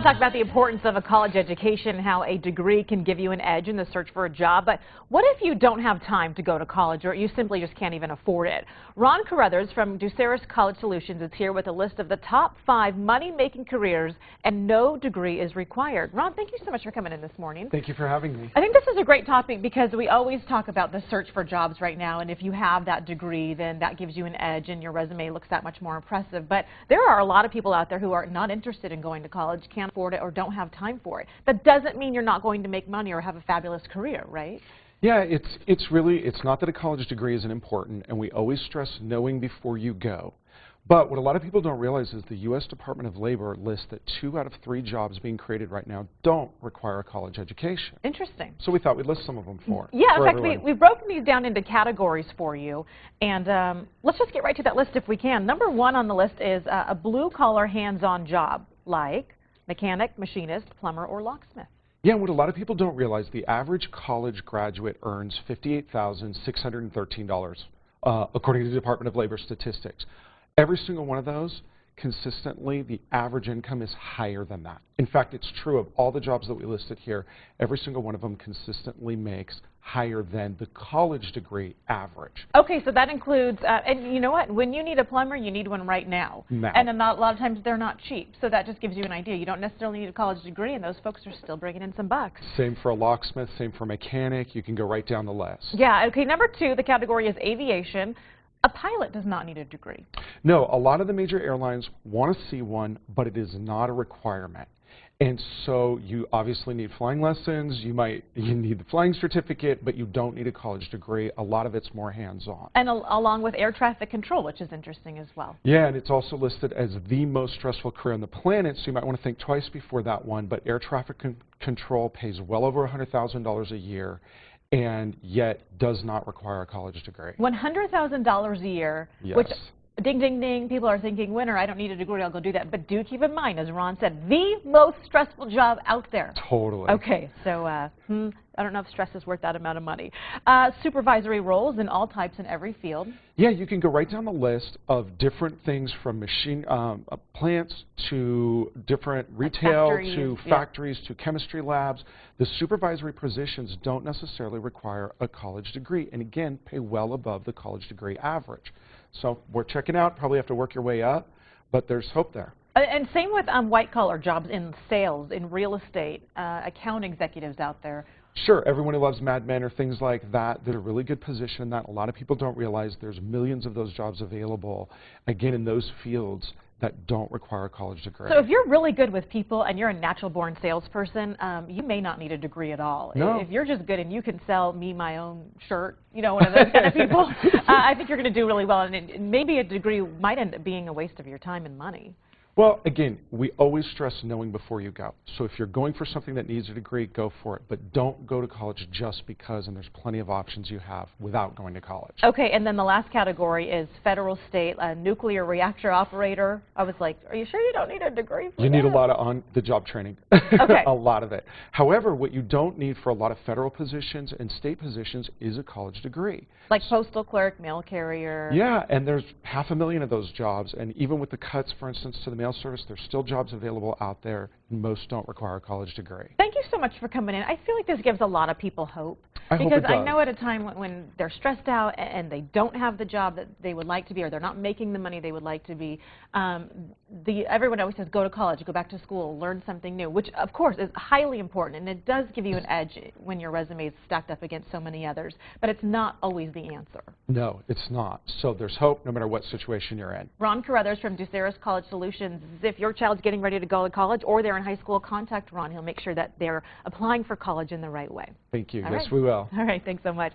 Talk about the importance of a college education and how a degree can give you an edge in the search for a job. But what if you don't have time to go to college or you simply just can't even afford it? Ron Carruthers from Ducerus College Solutions is here with a list of the top 5 money-making careers, and no degree is required. Ron, thank you so much for coming in this morning. Thank you for having me. I think this is a great topic because we always talk about the search for jobs right now, and if you have that degree, then that gives you an edge and your resume looks that much more impressive. But there are a lot of people out there who are not interested in going to college, can't afford it, or don't have time for it. That doesn't mean you're not going to make money or have a fabulous career, right? Yeah, it's not that a college degree isn't important, and we always stress knowing before you go. But what a lot of people don't realize is the U.S. Department of Labor lists that 2 out of 3 jobs being created right now don't require a college education. Interesting. So we thought we'd list some of them Yeah, in fact, everyone. we've broken these down into categories for you, and let's just get right to that list if we can. Number 1 on the list is a blue-collar, hands-on job, like mechanic, machinist, plumber, or locksmith. Yeah, what a lot of people don't realize, the average college graduate earns $58,613, according to the Department of Labor statistics. Every single one of those, consistently, the average income is higher than that. In fact, it's true of all the jobs that we listed here, every single one of them consistently makes higher than the college degree average. Okay, so that includes, and you know what, when you need a plumber, you need one right now. And a lot of times they're not cheap, so that just gives you an idea. You don't necessarily need a college degree, and those folks are still bringing in some bucks. Same for a locksmith, same for a mechanic. You can go right down the list. Yeah, okay, number 2, the category is aviation. A pilot does not need a degree. No, a lot of the major airlines want to see one, but it is not a requirement. And so you obviously need flying lessons, you need the flying certificate, but you don't need a college degree. A lot of it's more hands-on. And along with air traffic control, which is interesting as well. Yeah, and it's also listed as the most stressful career on the planet, so you might want to think twice before that one, but air traffic control pays well over $100,000 a year, and yet does not require a college degree. $100,000 a year, yes. Which, ding, ding, ding, people are thinking, winner, I don't need a degree, I'll go do that. But do keep in mind, as Ron said, the most stressful job out there. Totally. Okay, so I don't know if stress is worth that amount of money. Supervisory roles in all types in every field. Yeah, you can go right down the list of different things from machine plants to different retail to factories to chemistry labs. The supervisory positions don't necessarily require a college degree, and again, pay well above the college degree average. So we're checking out, probably have to work your way up, but there's hope there. And same with white-collar jobs in sales, in real estate, account executives out there. Sure, everyone who loves Mad Men or things like that, they're a really good position in that. A lot of people don't realize there's millions of those jobs available, again, in those fields that don't require a college degree. So if you're really good with people and you're a natural-born salesperson, you may not need a degree at all. No. If you're just good and you can sell me my own shirt, you know, one of those kind of people, I think you're going to do really well. And maybe a degree might end up being a waste of your time and money. Well, again, we always stress knowing before you go. So if you're going for something that needs a degree, go for it. But don't go to college just because, and there's plenty of options you have without going to college. Okay, and then the last category is federal, state, nuclear reactor operator. I was like, are you sure you don't need a degree for that? You need a lot of on-the-job training. Okay. A lot of it. However, what you don't need for a lot of federal positions and state positions is a college degree. Like postal clerk, mail carrier. Yeah, and there's 500,000 of those jobs, and even with the cuts, for instance, to the mail service, there's still jobs available out there. Most don't require a college degree. Thank you so much for coming in. I feel like this gives a lot of people hope. Because I know at a time when they're stressed out and they don't have the job that they would like to be, or they're not making the money they would like to be, everyone always says go to college, go back to school, learn something new, which of course is highly important, and it does give you an edge when your resume is stacked up against so many others, but it's not always the answer. No, it's not. So there's hope no matter what situation you're in. Ron Carruthers from Ducerus College Solutions. If your child's getting ready to go to college or they're in high school, contact Ron. He'll make sure that they're applying for college in the right way. Thank you. All yes, right. we will. All right, thanks so much.